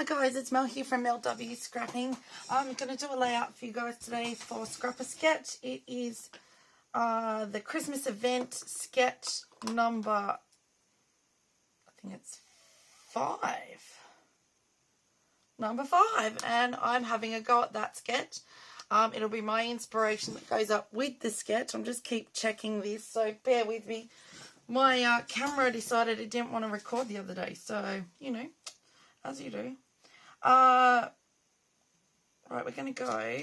Hi guys, it's Mel here from Mel W Scrapping. I'm going to do a layout for you guys today for Scrap a Sketch. It is the Christmas event sketch number, I think it's 5. Number 5, and I'm having a go at that sketch. It'll be my inspiration that goes up with the sketch. I'm just keep checking this, so bear with me. My camera decided it didn't want to record the other day, so, you know, as you do. Right, we're going to go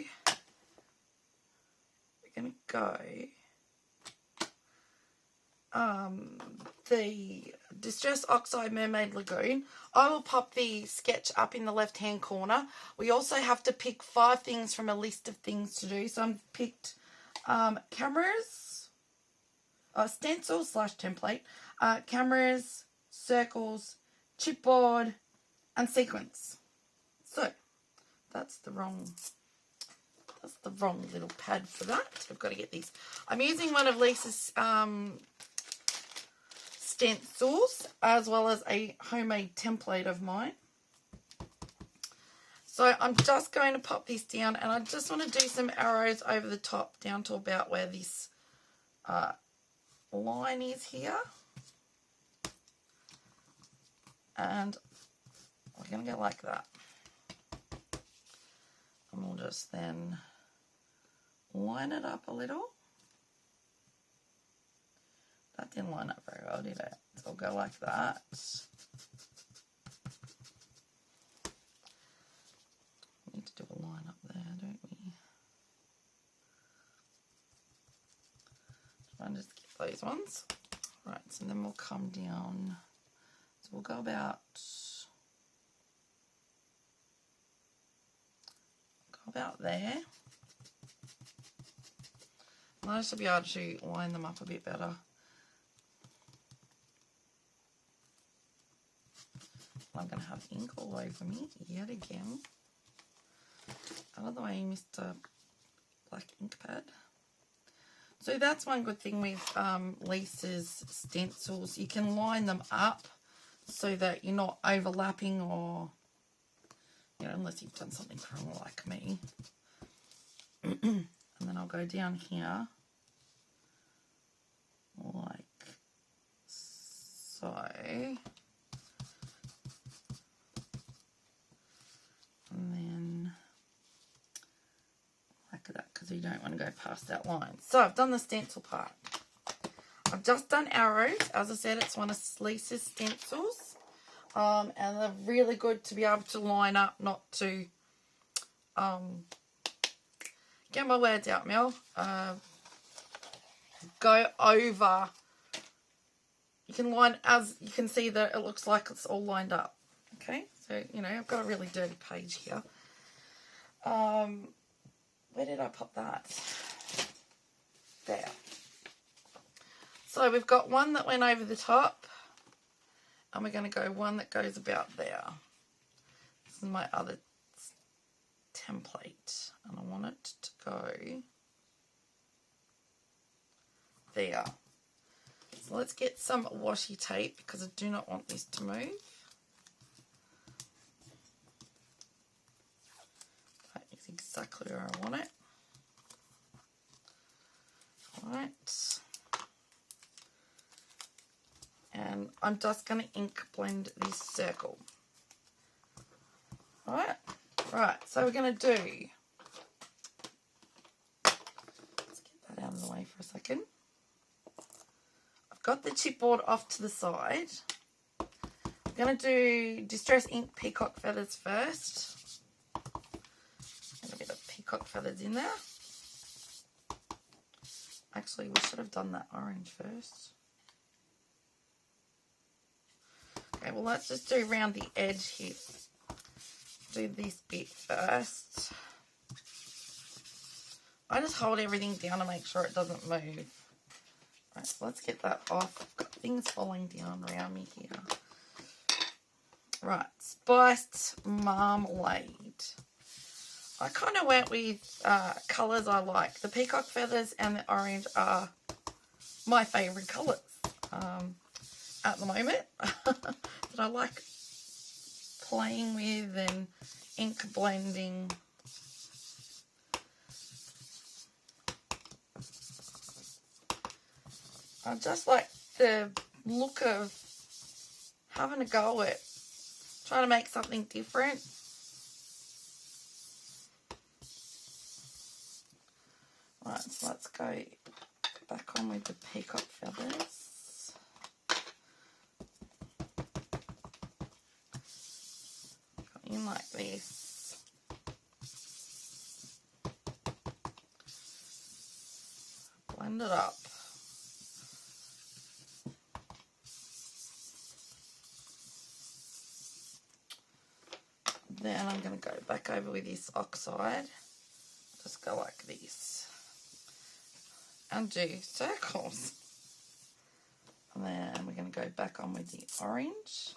the Distress Oxide Mermaid Lagoon. I will pop the sketch up in the left hand corner. We also have to pick 5 things from a list of things to do. So I've picked cameras, stencil / template, cameras, circles, chipboard, and sequins. So that's the wrong little pad for that. I've got to get these. I'm using one of Lisa's stencils as well as a homemade template of mine. So I'm just going to pop this down, and I just want to do some arrows over the top down to about where this line is here. And we're going to go like that. And we'll just then line it up a little. That didn't line up very well, did it? So we'll go like that. We need to do a line up there, don't we? Try and just skip those ones. Right, so then we'll come down. So we'll go about there. I should be able to line them up a bit better. I'm going to have ink all over me yet again. Out of the way, Mr. Black ink pad. So that's one good thing with Lisa's stencils. You can line them up so that you're not overlapping, or, you know, unless you've done something wrong like me. And then I'll go down here like so. And then like that, because you don't want to go past that line. So I've done the stencil part. I've just done arrows. As I said, it's one of Lisa's stencils. And they're really good to be able to line up, not to get my words out, Mel. Go over. You can line, as you can see, that it looks like it's all lined up. Okay, so, you know, I've got a really dirty page here. Where did I pop that? There. So we've got one that went over the top, and we're going to go one that goes about there. This is my other template, and I want it to go there. So let's get some washi tape, because I do not want this to move. That is exactly where I want it. Right. And I'm just going to ink blend this circle. Alright. Right, so we're going to do, let's get that out of the way for a second. I've got the chipboard off to the side. I'm going to do Distress Ink Peacock Feathers first. Get a bit of peacock feathers in there. Actually, we should have done that orange first. Okay, well, let's just do around the edge here. Do this bit first. I just hold everything down to make sure it doesn't move. Right, so let's get that off. I've got things falling down around me here. Right, spiced marmalade. I kind of went with colours I like. The peacock feathers and the orange are my favourite colours at the moment. But I like playing with and ink blending. I just like the look of having a go at trying to make something different. Right, so let's go back on with the peacock feathers. Go in like this. Blend it up. Then I'm going to go back over with this oxide. Just go like this. And do circles. And then we're going to go back on with the orange.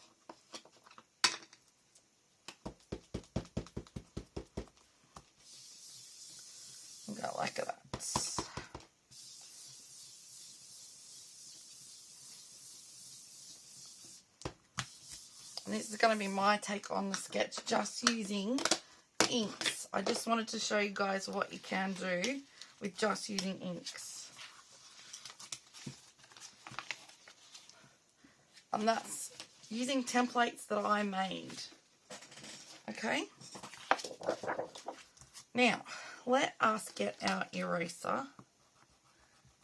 And go like that. And this is going to be my take on the sketch, just using inks. I just wanted to show you guys what you can do with just using inks. And that's using templates that I made. Okay? Now, let us get our eraser.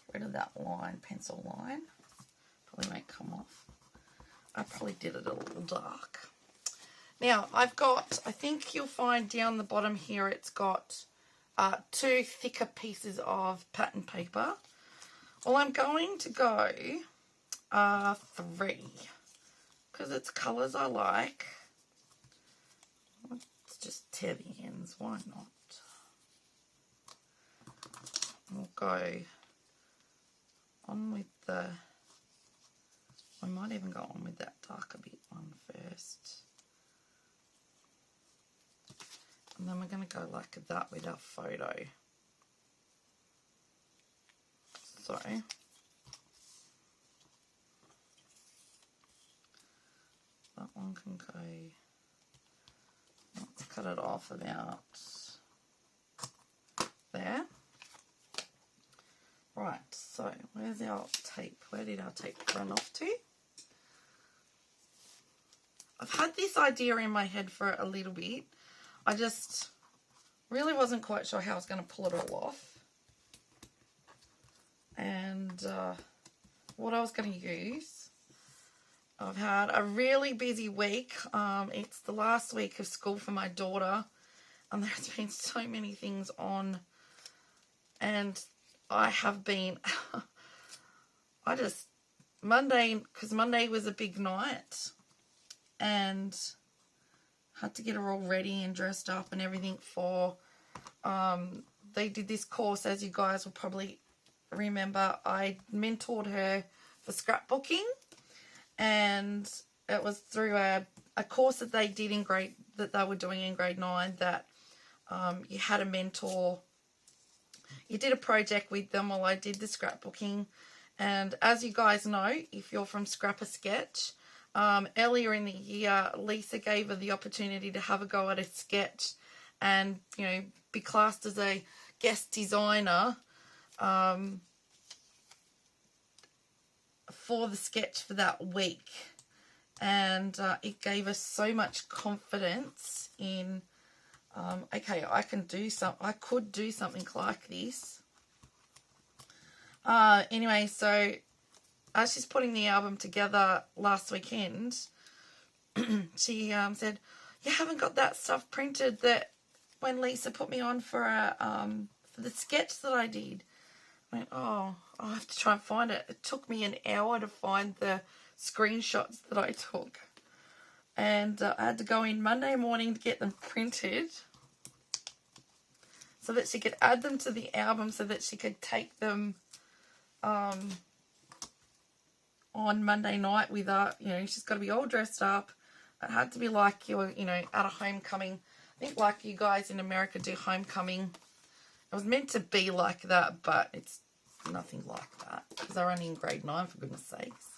Get rid of that line, pencil line. Probably won't come off. I probably did it a little dark. Now, I've got, I think you'll find down the bottom here, it's got 2 thicker pieces of pattern paper. Well, I'm going to go 3, because it's colours I like. Let's just tear the ends, why not? We'll go on with the, I might even go on with that darker bit one first. And then we're going to go like that with our photo. So, that one can go, let's cut it off about there. Right, so where's our tape? Where did our tape run off to? I've had this idea in my head for a little bit. I just really wasn't quite sure how I was going to pull it all off. And what I was going to use. I've had a really busy week. It's the last week of school for my daughter. And there's been so many things on. And I have been, Monday, because Monday was a big night, and had to get her all ready and dressed up and everything for, they did this course, as you guys will probably remember. I mentored her for scrapbooking, and it was through a course that they did that they were doing in grade 9, that you had a mentor. You did a project with them while I did the scrapbooking. And as you guys know, if you're from Scrap a Sketch, earlier in the year, Lisa gave her the opportunity to have a go at a sketch and, you know, be classed as a guest designer for the sketch for that week. And it gave us so much confidence in, okay, I could do something like this. Anyway, so as she's putting the album together last weekend, she said, "You haven't got that stuff printed that when Lisa put me on for the sketch that I did." I went, "Oh, I'll have to try and find it." It took me an hour to find the screenshots that I took. And I had to go in Monday morning to get them printed so that she could add them to the album, so that she could take them on Monday night with her. You know, she's got to be all dressed up. It had to be like you were, you know, at a homecoming. I think like you guys in America do homecoming. It was meant to be like that, but it's nothing like that because they're only in grade 9, for goodness sakes.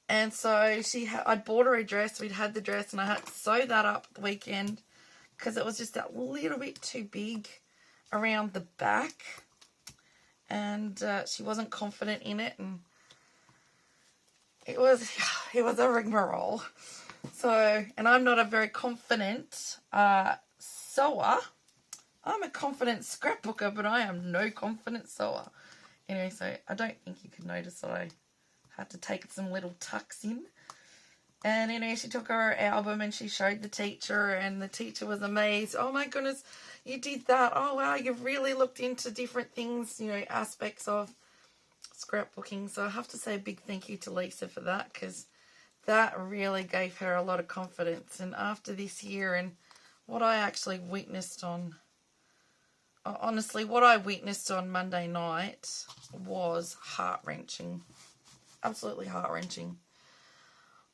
And so I'd bought her a dress. We'd had the dress, and I had to sew that up the weekend because it was just that little bit too big around the back, and she wasn't confident in it, and it was a rigmarole. So, and I'm not a very confident sewer. I'm a confident scrapbooker, but I am no confident sewer. Anyway, so I don't think you could notice that I had to take some little tucks in. And anyway, she took her album and she showed the teacher, and the teacher was amazed. Oh my goodness, you did that. Oh wow, you've really looked into different things, you know, aspects of scrapbooking. So I have to say a big thank you to Lisa for that, because that really gave her a lot of confidence. And after this year and what I actually witnessed on, honestly, what I witnessed on Monday night was heart-wrenching. Absolutely heart-wrenching.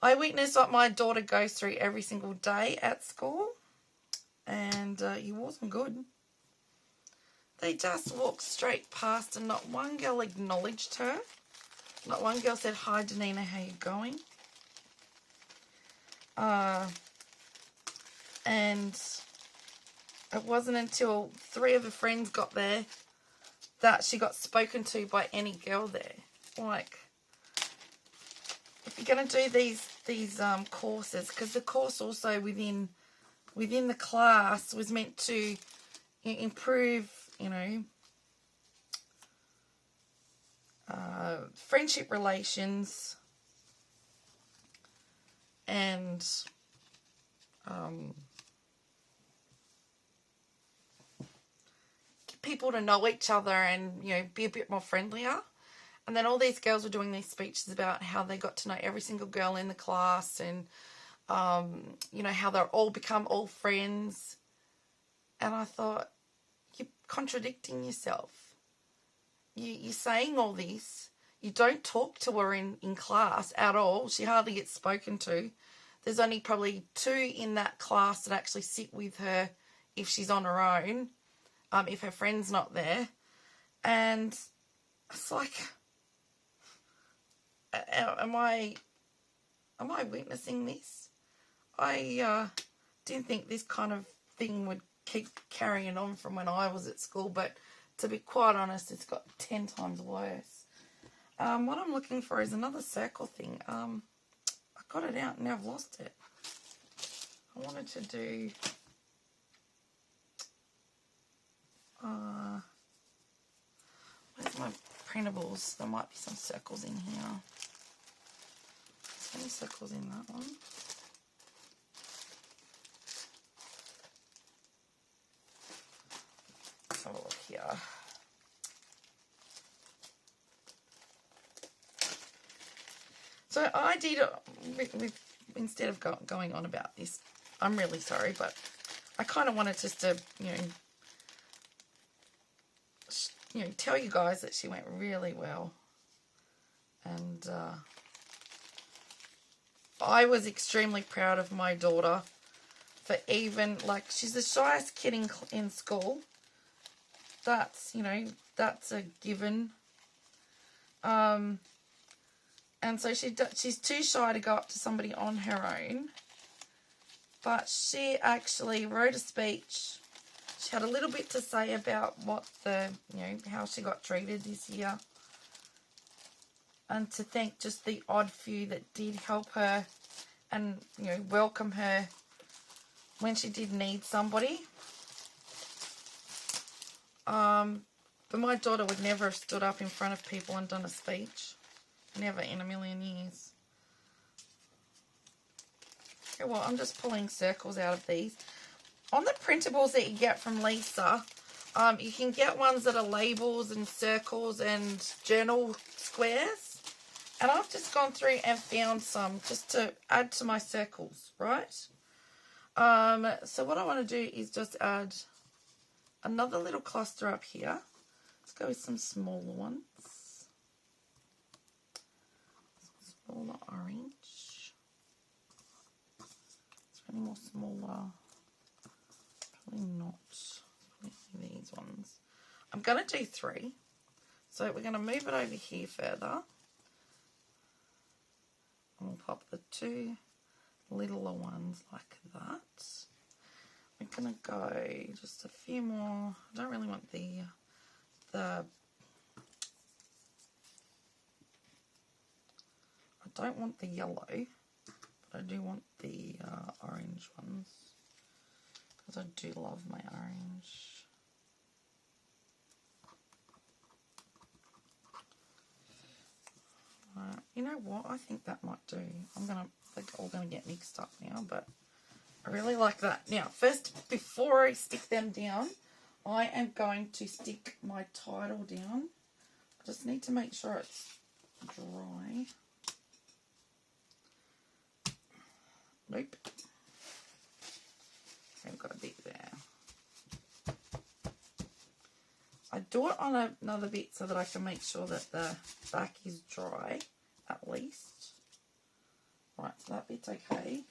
I witnessed what my daughter goes through every single day at school, and it wasn't good. They just walked straight past, and not one girl acknowledged her. Not one girl said, "Hi, Danina, how you going?" And it wasn't until 3 of her friends got there that she got spoken to by any girl there. Like, if you're going to do these courses, because the course also within the class was meant to improve, you know, friendship relations and get people to know each other and, you know, be a bit more friendlier. And then all these girls were doing these speeches about how they got to know every single girl in the class, and, you know, how they're all become all friends. And I thought, you're contradicting yourself. You're saying all this. You don't talk to her in class at all. She hardly gets spoken to. There's only probably 2 in that class that actually sit with her if she's on her own, if her friend's not there. And it's like, am I witnessing this? I didn't think this kind of thing would keep carrying on from when I was at school, but to be quite honest, it's got 10 times worse. What I'm looking for is another circle thing. I got it out and now I've lost it. I wanted to do where's my printables? There might be some circles in here. Is there any circles in that one? Let's have a look here. So I did, instead of going on about this, I'm really sorry, but I kind of wanted just to, you know, tell you guys that she went really well. And I was extremely proud of my daughter for even, like, she's the shyest kid in school. That's, you know, that's a given. And so she's too shy to go up to somebody on her own. But she actually wrote a speech. She had a little bit to say about what how she got treated this year. And to thank just the odd few that did help her and, you know, welcome her when she did need somebody. But my daughter would never have stood up in front of people and done a speech. Never in a million years. Okay, well, I'm just pulling circles out of these. On the printables that you get from Lisa, you can get ones that are labels and circles and journal squares. And I've just gone through and found some just to add to my circles, right? So what I want to do is just add another little cluster up here. Let's go with some smaller ones. Smaller orange. Is there any more smaller? Probably not. Probably these ones. I'm going to do 3. So we're going to move it over here further. And we'll pop the two littler ones like that. We're going to go just a few more. I don't really want the I don't want the yellow, but I do want the orange ones, because I do love my orange. You know what? I think that might do. They're all gonna get mixed up now, but I really like that. Now, first, before I stick them down, I am going to stick my title down. I just need to make sure it's dry. Nope. I've got a bit there. I do it on another bit so that I can make sure that the back is dry, at least. Right, so that bit's okay.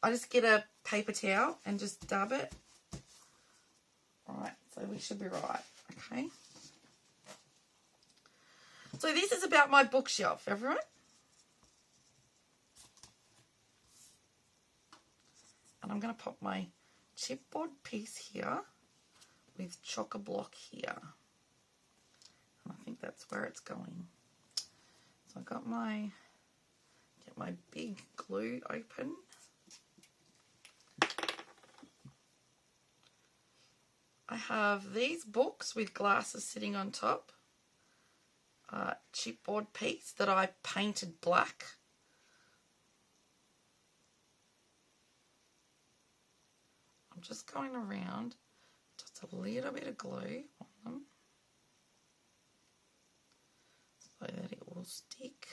I just get a paper towel and just dab it. Right, so we should be right, okay? So this is about my bookshelf, everyone. And I'm going to pop my chipboard piece here with chock-a-block here. And I think that's where it's going. So I got get my big glue open. I have these books with glasses sitting on top. Chipboard piece that I painted black. I'm just going around, just a little bit of glue on them so that it will stick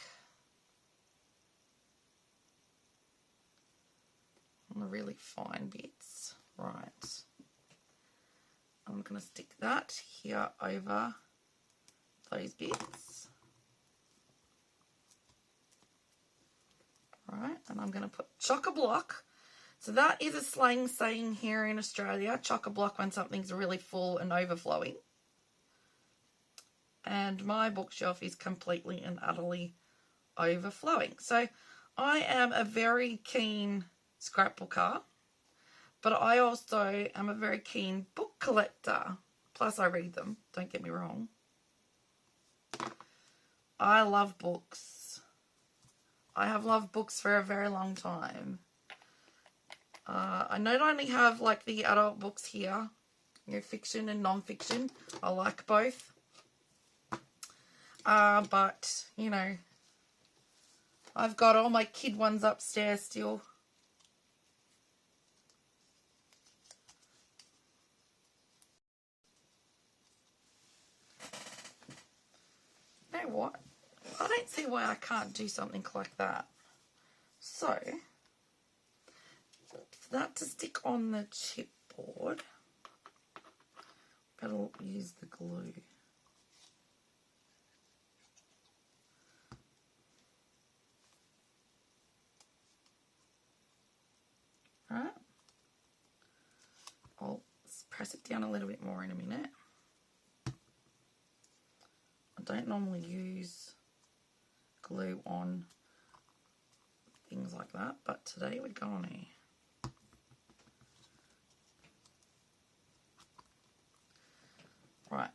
on the really fine bits. Right. I'm going to stick that here over those bits. Right, and I'm going to put chock-a-block. So that is a slang saying here in Australia, chock-a-block, when something's really full and overflowing. And my bookshelf is completely and utterly overflowing. So I am a very keen scrapbooker, but I also am a very keen book collector. Plus I read them, don't get me wrong. I love books. I have loved books for a very long time. I not only have like the adult books here, you know, fiction and non-fiction. I like both. But, you know, I've got all my kid ones upstairs still. You know what? I don't see why I can't do something like that. So, for that to stick on the chipboard, better use the glue. Right? I'll press it down a little bit more in a minute. I don't normally use glue on things like that, but today we're going to. Right,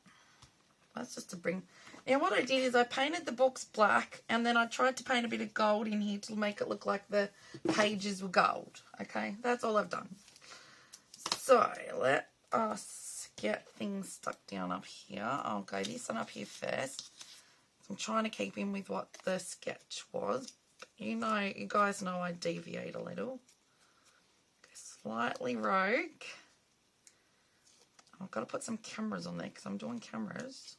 that's just to bring. Now what I did is I painted the books black, and then I tried to paint a bit of gold in here to make it look like the pages were gold. Okay, that's all I've done. So let us get things stuck down up here. I'll go this one up here first. I'm trying to keep in with what the sketch was. You know, you guys know I deviate a little. Go slightly rogue. I've got to put some cameras on there because I'm doing cameras.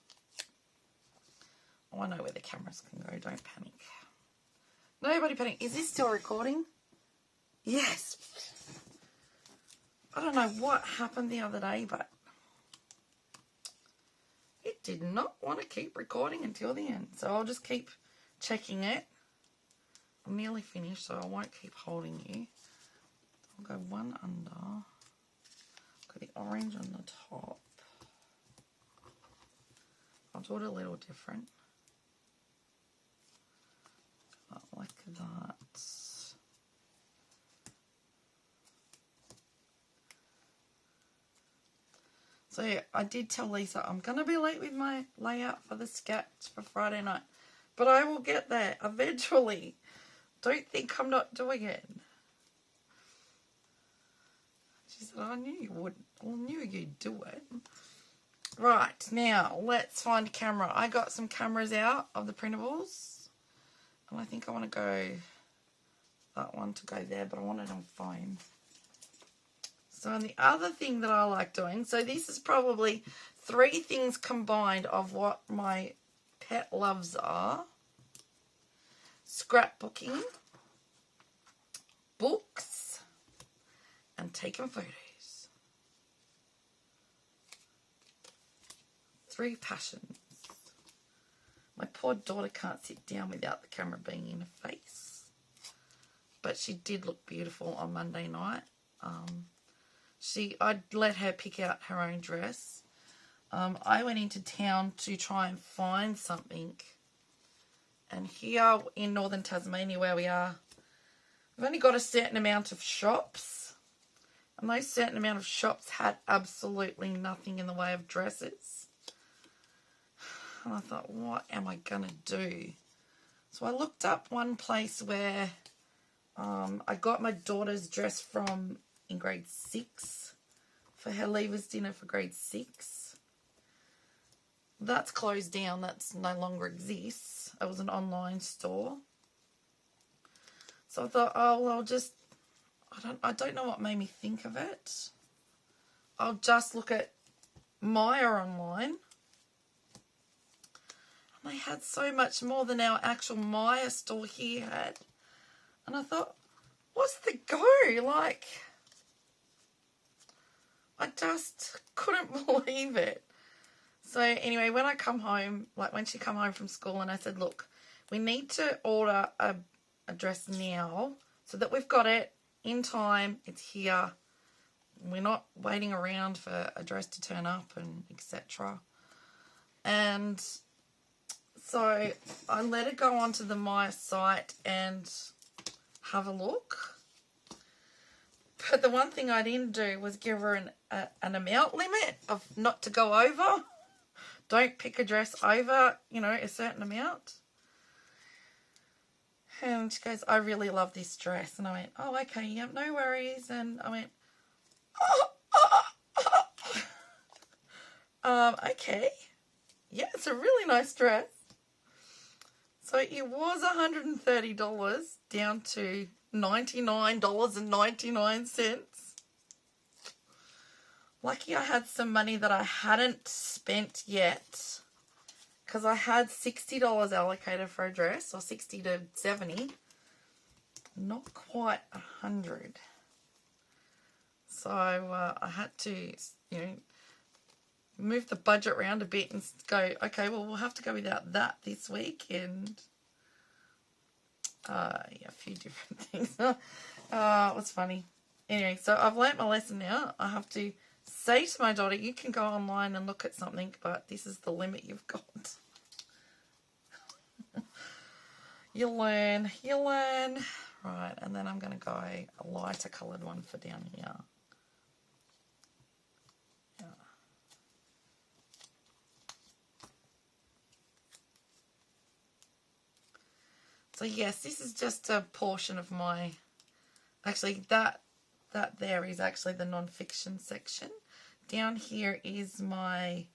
Oh, I know where the cameras can go. Don't panic. Nobody panic. Is this still recording? Yes. I don't know what happened the other day, but it did not want to keep recording until the end. So I'll just keep checking it. I'm nearly finished, so I won't keep holding you. I'll go one under. Got the orange on the top. I'll do it a little different. that. So I did tell Lisa I'm going to be late with my layout for the sketch for Friday night. But I will get there eventually. Don't think I'm not doing it. She said, I knew you would. I knew you'd do it. Right, now let's find a camera. I got some cameras out of the printables. And I think I want to go, that one to go there, but I want it on phone. So and the other thing that I like doing, so this is probably 3 things combined of what my pet loves are. Scrapbooking, books, and taking photos. 3 passions. My poor daughter can't sit down without the camera being in her face. But she did look beautiful on Monday night. I'd let her pick out her own dress. I went into town to try and find something. And here in northern Tasmania where we are, we've only got a certain amount of shops. And those certain amount of shops had absolutely nothing in the way of dresses. And I thought, what am I going to do? So I looked up one place where I got my daughter's dress from in grade 6 for her leavers dinner for grade 6. That's closed down. That's no longer exists. It was an online store. So I thought, oh, well, I'll just, I don't know what made me think of it. I'll just look at Maya online. And they had so much more than our actual Maya store here had. And I thought, what's the go? Like, I just couldn't believe it. So anyway, when I come home, like when she come home from school and I said, look, we need to order a dress now so that we've got it in time. It's here. We're not waiting around for a dress to turn up and etc. And so I let her go onto the Maya site and have a look. But the one thing I didn't do was give her an amount limit of not to go over. Don't pick a dress over, you know, a certain amount. And she goes, I really love this dress. And I went, oh, okay, yep, no worries. And I went, okay. Yeah, it's a really nice dress. So it was $130 down to $99.99. Lucky I had some money that I hadn't spent yet, because I had $60 allocated for a dress, or 60 to 70, not quite 100. So I had to, you know, move the budget around a bit and go, okay, well, we'll have to go without that this week, and yeah, a few different things. It was funny. Anyway, so I've learnt my lesson now. I have to say to my daughter, you can go online and look at something, but this is the limit you've got. You learn. Right, and then I'm going to go a lighter coloured one for down here. Yeah. So yes, this is just a portion of my, actually that there is actually the non-fiction section. Down here is my,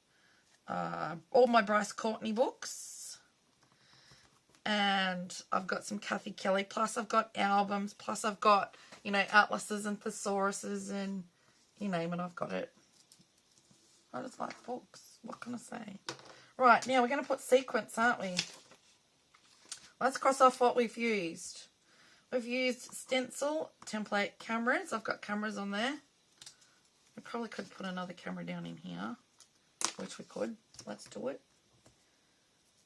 all my Bryce Courtney books. And I've got some Kathy Kelly, plus I've got albums, plus I've got, you know, atlases and thesauruses and you name it, I've got it. I just like books. What can I say? Right, now we're going to put sequins, aren't we? Let's cross off what we've used. We've used stencil template cameras. I've got cameras on there. We probably could put another camera down in here, which we could. Let's do it.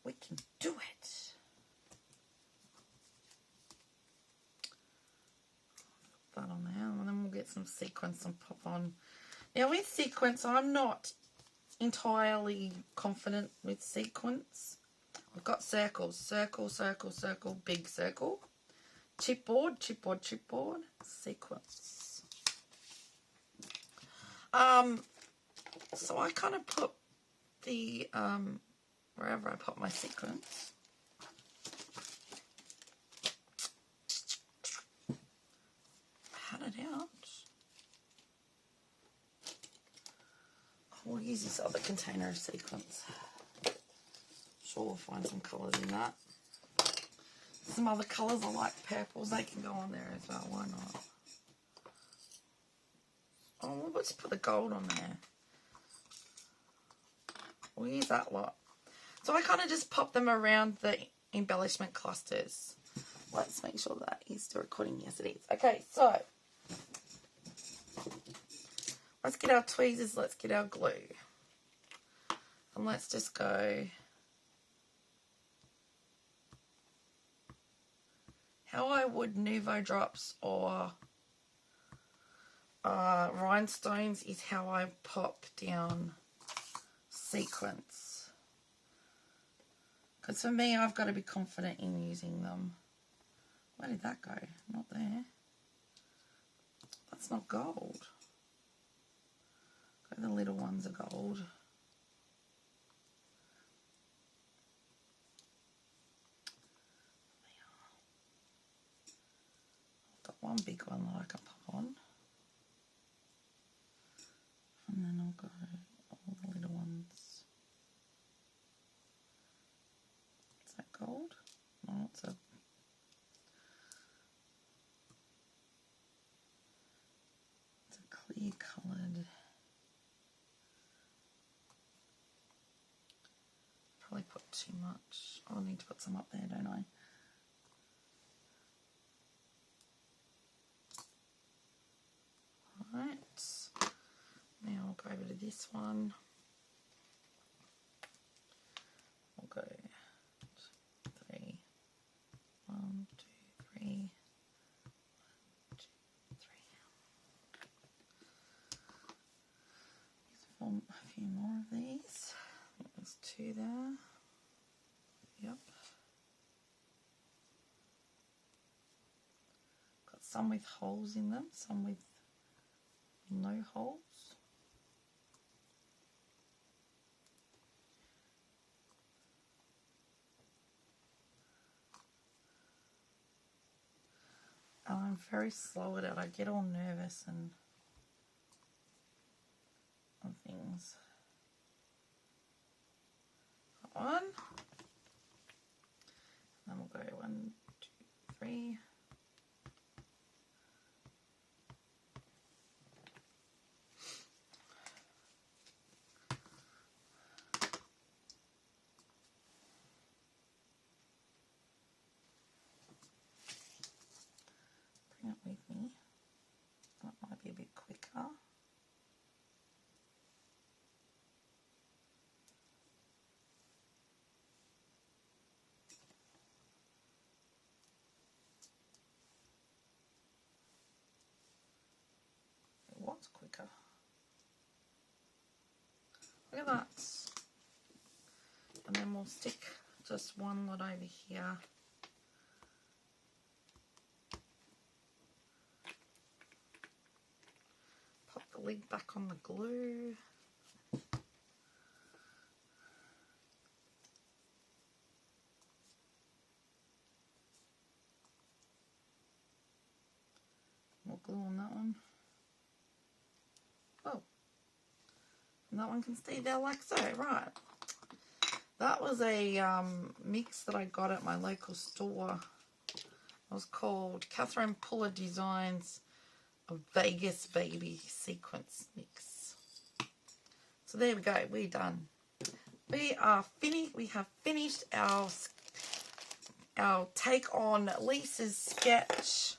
We can do it. Put that on there, and then we'll get some sequins and pop on. Now with sequins, I'm not entirely confident with sequins. I've got circles, circle, circle, circle, big circle. chipboard, sequins. So I kind of put the, wherever I put my sequins. Pat it out. We'll use this other container of sequins. Sure, we'll find some colours in that. Some other colours I like, purples, they can go on there as well, why not? Oh, well, let's put the gold on there. We'll use that lot. So I kind of just pop them around the embellishment clusters. Let's make sure that is still recording. Yes, it is. Okay, so let's get our tweezers, let's get our glue. And let's just go how I would Nouveau drops or rhinestones is how I pop down sequins. Because for me, I've got to be confident in using them. Where did that go? Not there. That's not gold. The little ones are gold. I've got one big one that I can pop on. And then I'll go all the little ones. Is that gold? No, it's a clear coloured. Probably put too much. I'll need to put some up there, don't I? Alright. Now I'll go over to this one. I'll go 3. 1, 2, 3. 1, 2, 3. Form a few more of these. There's 2 there. Yep. Got some with holes in them, some with no holes. And I'm very slow at it. I get all nervous and on things. One. Then we'll go 1, 2, 3. Bring it with me. That might be a bit quicker. Quicker. Look at that. And then we'll stick just one lot over here. Pop the lid back on the glue. More glue on that one. Oh, and that one can stay there like so, right. That was a mix that I got at my local store. It was called Catherine Puller Designs a Vegas Baby Sequence Mix. So there we go, we're done. We are finished. We have finished our take on Lisa's sketch,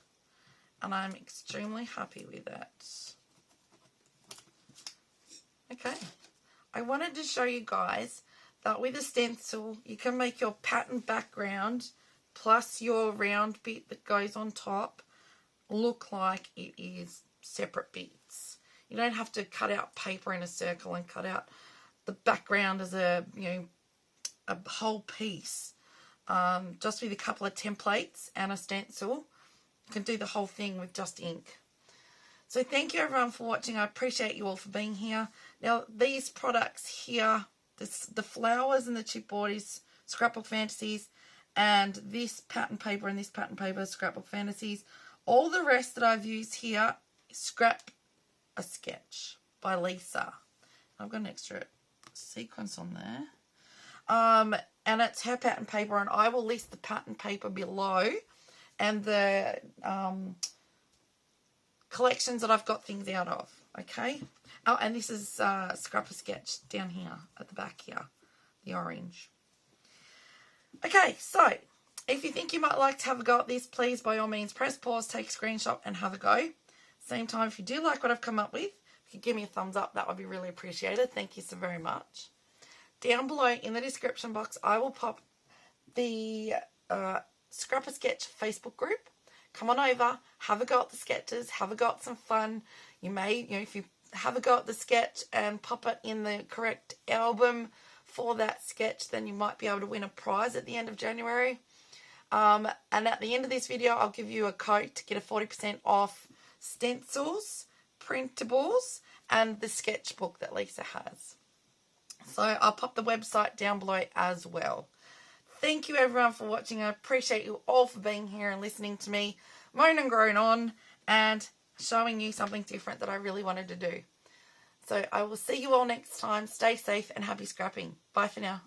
and I'm extremely happy with it. Okay, I wanted to show you guys that with a stencil you can make your pattern background plus your round bit that goes on top look like it is separate bits. You don't have to cut out paper in a circle and cut out the background as a, you know, a whole piece. Just with a couple of templates and a stencil, You can do the whole thing with just ink. So thank you everyone for watching. I appreciate you all for being here. Now these products here, the flowers and the chipboard is Scrapbook Fantasies, and this pattern paper and this pattern paper is Scrapbook Fantasies. All the rest that I've used here is Scrap a Sketch by Lisa. I've got an extra sequence on there. And it's her pattern paper, and I will list the pattern paper below and the collections that I've got things out of, okay? Oh, and this is Scrap a Sketch down here at the back here, the orange. Okay, so if you think you might like to have a go at this, please by all means press pause, take a screenshot and have a go. Same time, if you do like what I've come up with, if you give me a thumbs up, that would be really appreciated. Thank you so very much. Down below in the description box, I will pop the Scrap a Sketch Facebook group. Come on over, have a go at the sketches, have a go at some fun. You may, if you have a go at the sketch and pop it in the correct album for that sketch, then you might be able to win a prize at the end of January. And at the end of this video, I'll give you a code to get a 40% off stencils, printables, and the sketchbook that Lisa has. So I'll pop the website down below as well. Thank you everyone for watching. I appreciate you all for being here and listening to me moan and groan on and showing you something different that I really wanted to do. So I will see you all next time. Stay safe and happy scrapping. Bye for now.